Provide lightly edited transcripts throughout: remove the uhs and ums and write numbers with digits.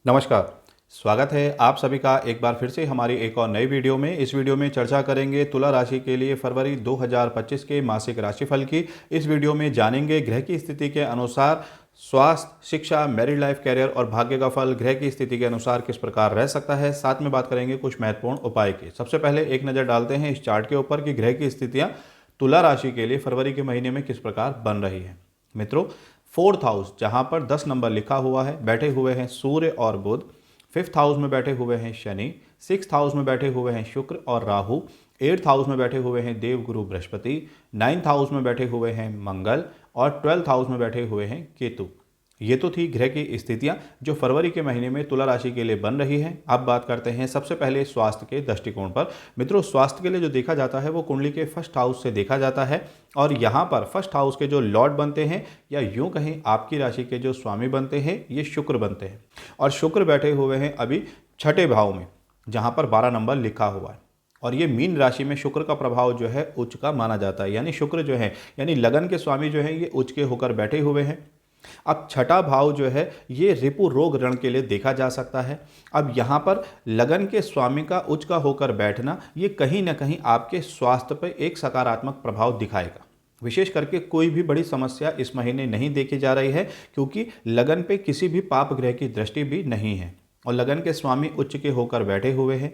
नमस्कार। स्वागत है आप सभी का एक बार फिर से हमारी एक और नई वीडियो में। इस वीडियो में चर्चा करेंगे तुला राशि के लिए फरवरी 2025 के मासिक राशिफल की। इस वीडियो में जानेंगे ग्रह की स्थिति के अनुसार स्वास्थ्य, शिक्षा, मैरिड लाइफ, कैरियर और भाग्य का फल ग्रह की स्थिति के अनुसार किस प्रकार रह सकता है। साथ में बात करेंगे कुछ महत्वपूर्ण उपाय की। सबसे पहले एक नज़र डालते हैं इस चार्ट के ऊपर कि ग्रह की स्थितियाँ तुला राशि के लिए फरवरी के महीने में किस प्रकार बन रही है। मित्रों, फोर्थ हाउस जहाँ पर 10 नंबर लिखा हुआ है, बैठे हुए हैं सूर्य और बुध। फिफ्थ हाउस में बैठे हुए हैं शनि। सिक्स्थ हाउस में बैठे हुए हैं शुक्र और राहु। एट्थ हाउस में बैठे हुए हैं देव गुरु बृहस्पति। नाइन्थ हाउस में बैठे हुए हैं मंगल और ट्वेल्थ हाउस में बैठे हुए हैं केतु। ये तो थी ग्रह की स्थितियां जो फरवरी के महीने में तुला राशि के लिए बन रही हैं। अब बात करते हैं सबसे पहले स्वास्थ्य के दृष्टिकोण पर। मित्रों, स्वास्थ्य के लिए जो देखा जाता है वो कुंडली के फर्स्ट हाउस से देखा जाता है और यहाँ पर फर्स्ट हाउस के जो लॉर्ड बनते हैं या यूं कहें आपकी राशि के जो स्वामी बनते हैं ये शुक्र बनते हैं और शुक्र बैठे हुए हैं अभी छठे भाव में जहाँ पर 12 नंबर लिखा हुआ है। और ये मीन राशि में शुक्र का प्रभाव जो है उच्च का माना जाता है, यानी शुक्र जो है यानी लगन के स्वामी जो है ये उच्च के होकर बैठे हुए हैं। अब छठा भाव जो है ये रिपु रोग ऋण के लिए देखा जा सकता है। अब यहाँ पर लगन के स्वामी का उच्च का होकर बैठना ये कहीं ना कहीं आपके स्वास्थ्य पर एक सकारात्मक प्रभाव दिखाएगा। विशेष करके कोई भी बड़ी समस्या इस महीने नहीं देखी जा रही है क्योंकि लगन पे किसी भी पाप ग्रह की दृष्टि भी नहीं है और लगन के स्वामी उच्च के होकर बैठे हुए हैं।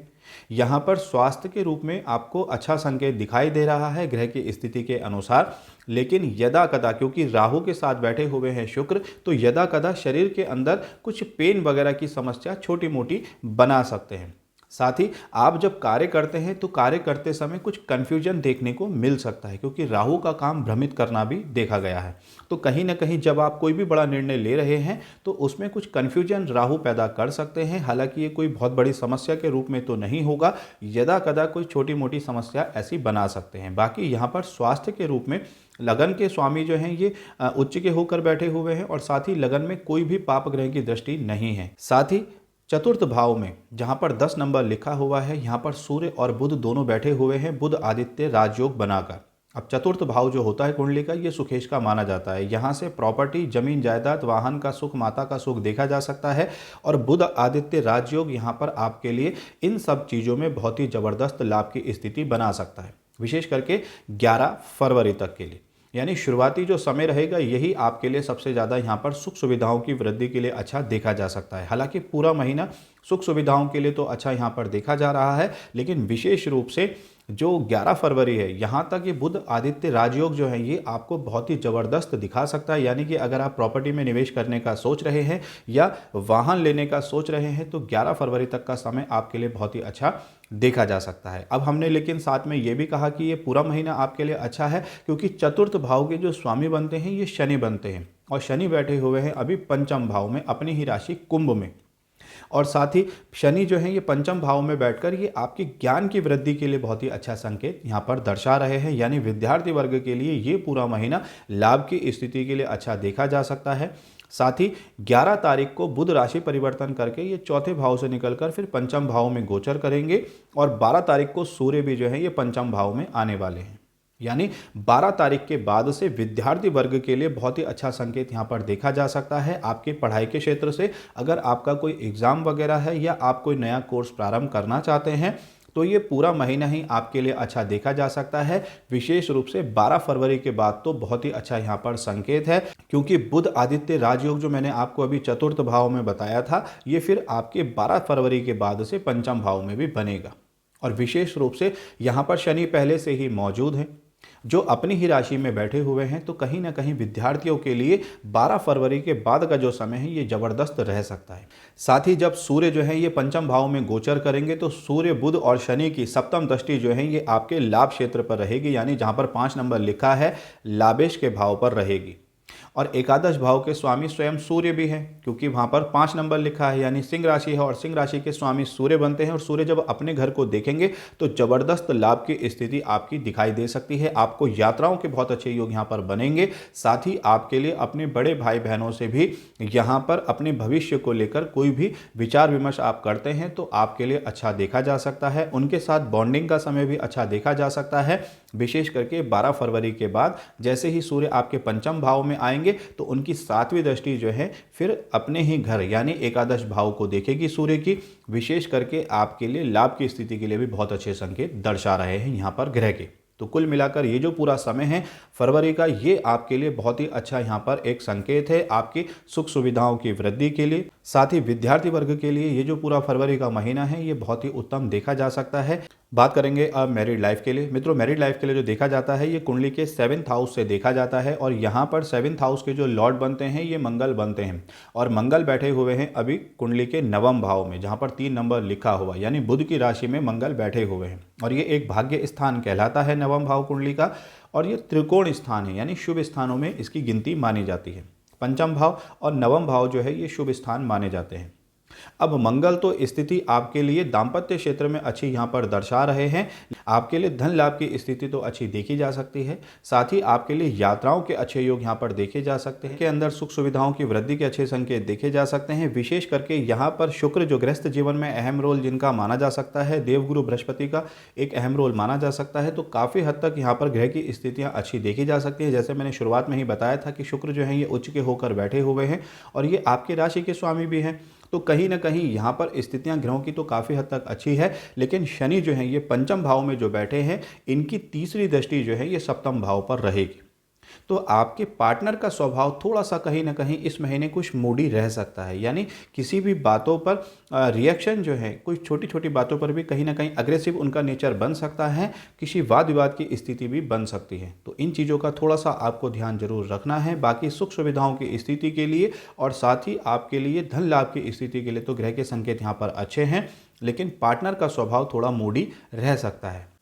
यहाँ पर स्वास्थ्य के रूप में आपको अच्छा संकेत दिखाई दे रहा है ग्रह की स्थिति के अनुसार, लेकिन यदा कदा क्योंकि राहु के साथ बैठे हुए हैं शुक्र तो यदा कदा शरीर के अंदर कुछ पेन वगैरह की समस्या छोटी मोटी बना सकते हैं। साथ ही आप जब कार्य करते हैं तो कार्य करते समय कुछ कन्फ्यूजन देखने को मिल सकता है क्योंकि राहु का काम भ्रमित करना भी देखा गया है। तो कहीं ना कहीं जब आप कोई भी बड़ा निर्णय ले रहे हैं तो उसमें कुछ कन्फ्यूजन राहु पैदा कर सकते हैं। हालांकि ये कोई बहुत बड़ी समस्या के रूप में तो नहीं होगा, यदा कदा कोई छोटी मोटी समस्या ऐसी बना सकते हैं। बाकी यहाँ पर स्वास्थ्य के रूप में लगन के स्वामी जो हैं ये उच्च के होकर बैठे हुए हैं और साथ ही लगन में कोई भी पाप ग्रह की दृष्टि नहीं है। साथ ही चतुर्थ भाव में जहां पर 10 नंबर लिखा हुआ है यहाँ पर सूर्य और बुध दोनों बैठे हुए हैं, बुध आदित्य राजयोग बनाकर। अब चतुर्थ भाव जो होता है कुंडली का ये सुखेश का माना जाता है। यहाँ से प्रॉपर्टी, जमीन जायदाद, वाहन का सुख, माता का सुख देखा जा सकता है और बुध आदित्य राजयोग यहाँ पर आपके लिए इन सब चीज़ों में बहुत ही ज़बरदस्त लाभ की स्थिति बना सकता है, विशेष करके 11 फरवरी तक के लिए। यानी शुरुआती जो समय रहेगा यही आपके लिए सबसे ज़्यादा यहाँ पर सुख सुविधाओं की वृद्धि के लिए अच्छा देखा जा सकता है। हालांकि पूरा महीना सुख सुविधाओं के लिए तो अच्छा यहाँ पर देखा जा रहा है, लेकिन विशेष रूप से जो 11 फरवरी है यहाँ तक ये बुध आदित्य राजयोग जो है ये आपको बहुत ही ज़बरदस्त दिखा सकता है। यानी कि अगर आप प्रॉपर्टी में निवेश करने का सोच रहे हैं या वाहन लेने का सोच रहे हैं तो 11 फरवरी तक का समय आपके लिए बहुत ही अच्छा देखा जा सकता है। अब हमने लेकिन साथ में ये भी कहा कि ये पूरा महीना आपके लिए अच्छा है क्योंकि चतुर्थ भाव के जो स्वामी बनते हैं ये शनि बनते हैं और शनि बैठे हुए हैं अभी पंचम भाव में अपनी ही राशि कुंभ में। और साथ ही शनि जो है ये पंचम भाव में बैठकर ये आपकी ज्ञान की वृद्धि के लिए बहुत ही अच्छा संकेत यहाँ पर दर्शा रहे हैं। यानी विद्यार्थी वर्ग के लिए ये पूरा महीना लाभ की स्थिति के लिए अच्छा देखा जा सकता है। साथ ही 11 तारीख को बुध राशि परिवर्तन करके ये चौथे भाव से निकलकर फिर पंचम भाव में गोचर करेंगे और 12 तारीख को सूर्य भी जो है ये पंचम भाव में आने वाले हैं। यानी 12 तारीख के बाद से विद्यार्थी वर्ग के लिए बहुत ही अच्छा संकेत यहाँ पर देखा जा सकता है। आपके पढ़ाई के क्षेत्र से अगर आपका कोई एग्ज़ाम वगैरह है या आप कोई नया कोर्स प्रारंभ करना चाहते हैं तो ये पूरा महीना ही आपके लिए अच्छा देखा जा सकता है। विशेष रूप से 12 फरवरी के बाद तो बहुत ही अच्छा यहाँ पर संकेत है क्योंकि बुध आदित्य राजयोग जो मैंने आपको अभी चतुर्थ भाव में बताया था ये फिर आपके 12 फरवरी के बाद से पंचम भाव में भी बनेगा। और विशेष रूप से यहाँ पर शनि पहले से ही मौजूद हैं जो अपनी ही राशि में बैठे हुए हैं, तो कहीं ना कहीं विद्यार्थियों के लिए 12 फरवरी के बाद का जो समय है ये ज़बरदस्त रह सकता है। साथ ही जब सूर्य जो है ये पंचम भाव में गोचर करेंगे तो सूर्य, बुध और शनि की सप्तम दृष्टि जो है ये आपके लाभ क्षेत्र पर रहेगी, यानी जहाँ पर 5 नंबर लिखा है लाभेश के भाव पर रहेगी। और एकादश भाव के स्वामी स्वयं सूर्य भी हैं क्योंकि वहाँ पर 5 नंबर लिखा है, यानी सिंह राशि है और सिंह राशि के स्वामी सूर्य बनते हैं और सूर्य जब अपने घर को देखेंगे तो ज़बरदस्त लाभ की स्थिति आपकी दिखाई दे सकती है। आपको यात्राओं के बहुत अच्छे योग यहाँ पर बनेंगे। साथ ही आपके लिए अपने बड़े भाई बहनों से भी यहाँ पर अपने भविष्य को लेकर कोई भी विचार विमर्श आप करते हैं तो आपके लिए अच्छा देखा जा सकता है। उनके साथ बॉन्डिंग का समय भी अच्छा देखा जा सकता है। विशेष करके 12 फरवरी के बाद जैसे ही सूर्य आपके पंचम भाव में आएंगे आएंगे तो उनकी 7वीं दृष्टि जो है फिर अपने ही घर यानी एकादश भाव को देखेगी सूर्य की। विशेष करके आपके लिए लाभ की स्थिति के लिए भी बहुत अच्छे संकेत दर्शा रहे हैं यहाँ पर ग्रह के। तो कुल मिलाकर ये जो पूरा समय है फरवरी का, ये आपके लिए बहुत ही अच्छा यहाँ पर एक संकेत है आपकी सुख सुविधाओं की वृद्धि के लिए। साथ ही विद्यार्थी वर्ग के लिए ये जो पूरा फरवरी का महीना है ये बहुत ही उत्तम देखा जा सकता है। बात करेंगे अब मैरिड लाइफ के लिए। मित्रों, मैरिड लाइफ के लिए जो देखा जाता है ये कुंडली के 7th हाउस से देखा जाता है और यहाँ पर 7th हाउस के जो लॉर्ड बनते हैं ये मंगल बनते हैं और मंगल बैठे हुए हैं अभी कुंडली के 9वें भाव में, जहाँ पर 3 नंबर लिखा हुआ, यानी बुध की राशि में मंगल बैठे हुए हैं और ये एक भाग्य स्थान कहलाता है 9वां भाव कुंडली का और ये त्रिकोण स्थान है यानी शुभ स्थानों में इसकी गिनती मानी जाती है। 5वां भाव और 9वां भाव जो है ये शुभ स्थान माने जाते हैं। अब मंगल तो स्थिति आपके लिए दाम्पत्य क्षेत्र में अच्छी यहाँ पर दर्शा रहे हैं। आपके लिए धन लाभ की स्थिति तो अच्छी देखी जा सकती है। साथ ही आपके लिए यात्राओं के अच्छे योग यहाँ पर देखे जा सकते हैं। के अंदर सुख सुविधाओं की वृद्धि के अच्छे संकेत देखे जा सकते हैं। विशेष करके यहाँ पर शुक्र जो गृहस्थ जीवन में अहम रोल जिनका माना जा सकता है, देवगुरु बृहस्पति का एक अहम रोल माना जा सकता है। तो काफ़ी हद तक यहाँ पर ग्रह की स्थितियाँ अच्छी देखी जा सकती हैं। जैसे मैंने शुरुआत में ही बताया था कि शुक्र जो है ये उच्च के होकर बैठे हुए हैं और ये आपकी राशि के स्वामी भी हैं। तो कहीं ना कहीं यहाँ पर स्थितियाँ ग्रहों की तो काफ़ी हद तक अच्छी है। लेकिन शनि जो है ये 5वें भाव में जो बैठे हैं इनकी 3री दृष्टि जो है ये 7वें भाव पर रहेगी। तो आपके पार्टनर का स्वभाव थोड़ा सा कहीं ना कहीं इस महीने कुछ मूडी रह सकता है, यानी किसी भी बातों पर रिएक्शन जो है, कुछ छोटी छोटी बातों पर भी कहीं ना कहीं अग्रेसिव उनका नेचर बन सकता है। किसी वाद विवाद की स्थिति भी बन सकती है। तो इन चीज़ों का थोड़ा सा आपको ध्यान जरूर रखना है। बाकी सुख सुविधाओं की स्थिति के लिए और साथ ही आपके लिए धन लाभ की स्थिति के लिए तो ग्रह के संकेत यहाँ पर अच्छे हैं, लेकिन पार्टनर का स्वभाव थोड़ा मूडी रह सकता है।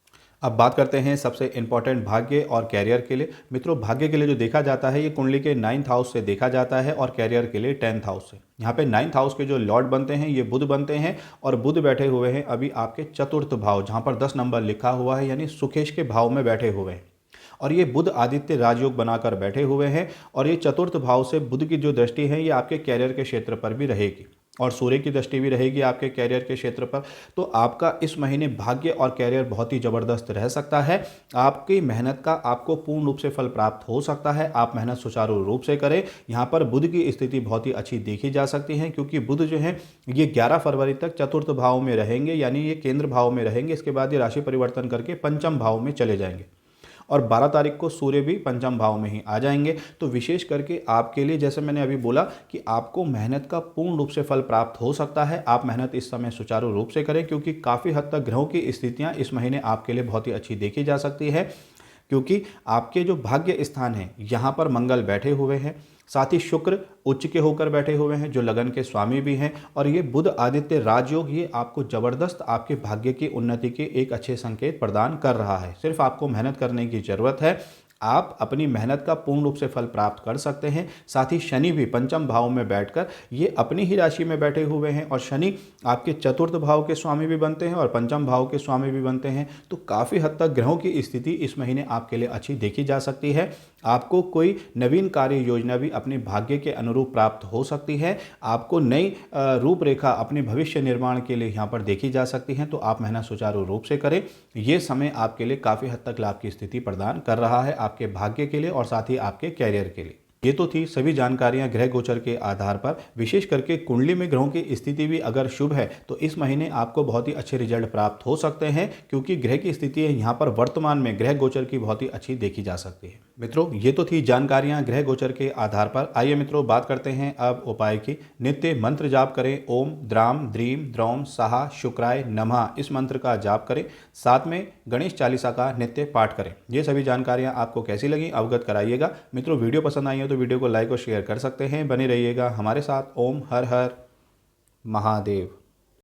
अब बात करते हैं सबसे इंपॉर्टेंट भाग्य और कैरियर के लिए। मित्रों, भाग्य के लिए जो देखा जाता है ये कुंडली के 9th हाउस से देखा जाता है और कैरियर के लिए 10th हाउस से। यहाँ पे 9th हाउस के जो लॉर्ड बनते हैं ये बुध बनते हैं और बुध बैठे हुए हैं अभी आपके 4th भाव, जहाँ पर 10 नंबर लिखा हुआ है, यानी सुखेश के भाव में बैठे हुए हैं और ये बुध आदित्य राजयोग बनाकर बैठे हुए हैं और ये 4th भाव से बुध की जो दृष्टि है ये आपके कैरियर के क्षेत्र पर भी रहेगी और सूर्य की दृष्टि भी रहेगी आपके कैरियर के क्षेत्र पर। तो आपका इस महीने भाग्य और कैरियर बहुत ही ज़बरदस्त रह सकता है। आपकी मेहनत का आपको पूर्ण रूप से फल प्राप्त हो सकता है। आप मेहनत सुचारू रूप से करें। यहाँ पर बुध की स्थिति बहुत ही अच्छी देखी जा सकती है क्योंकि बुध जो है ये 11 फरवरी तक 4th भाव में रहेंगे, यानी ये केंद्र भाव में रहेंगे। इसके बाद ये राशि परिवर्तन करके 5वें भाव में चले जाएंगे और 12 तारीख को सूर्य भी 5वें भाव में ही आ जाएंगे। तो विशेष करके आपके लिए, जैसे मैंने अभी बोला, कि आपको मेहनत का पूर्ण रूप से फल प्राप्त हो सकता है। आप मेहनत इस समय सुचारू रूप से करें क्योंकि काफ़ी हद तक ग्रहों की स्थितियां इस महीने आपके लिए बहुत ही अच्छी देखी जा सकती है क्योंकि आपके जो भाग्य स्थान है यहाँ पर मंगल बैठे हुए हैं, साथ ही शुक्र उच्च के होकर बैठे हुए हैं जो लगन के स्वामी भी हैं और ये बुध आदित्य राजयोग ये आपको ज़बरदस्त आपके भाग्य की उन्नति के एक अच्छे संकेत प्रदान कर रहा है। सिर्फ आपको मेहनत करने की ज़रूरत है। आप अपनी मेहनत का पूर्ण रूप से फल प्राप्त कर सकते हैं। साथ ही शनि भी 5वें भाव में बैठकर ये अपनी ही राशि में बैठे हुए हैं और शनि आपके 4th भाव के स्वामी भी बनते हैं और 5वें भाव के स्वामी भी बनते हैं। तो काफ़ी हद तक ग्रहों की स्थिति इस महीने आपके लिए अच्छी देखी जा सकती है। आपको कोई नवीन कार्य योजना भी अपने भाग्य के अनुरूप प्राप्त हो सकती है। आपको नई रूपरेखा अपने भविष्य निर्माण के लिए यहाँ पर देखी जा सकती है। तो आप मेहनत सुचारू रूप से करें। ये समय आपके लिए काफ़ी हद तक लाभ की स्थिति प्रदान कर रहा है आपके भाग्य के लिए और साथ ही आपके कैरियर के लिए। ये तो थी सभी जानकारियां ग्रह गोचर के आधार पर। विशेष करके कुंडली में ग्रहों की स्थिति भी अगर शुभ है तो इस महीने आपको बहुत ही अच्छे रिजल्ट प्राप्त हो सकते हैं क्योंकि ग्रह की स्थिति यहाँ पर वर्तमान में ग्रह गोचर की बहुत ही अच्छी देखी जा सकती है। मित्रों, ये तो थी जानकारियां ग्रह गोचर के आधार पर। आइए मित्रों, बात करते हैं अब उपाय की। नित्य मंत्र जाप करें। ओम द्राम द्रीम द्रौम साहा शुक्राय नमः, इस मंत्र का जाप करें। साथ में गणेश चालीसा का नित्य पाठ करें। ये सभी जानकारियां आपको कैसी लगी अवगत कराइएगा। मित्रों, वीडियो पसंद आई हो तो वीडियो को लाइक और शेयर कर सकते हैं। बने रहिएगा हमारे साथ। ओम हर हर महादेव।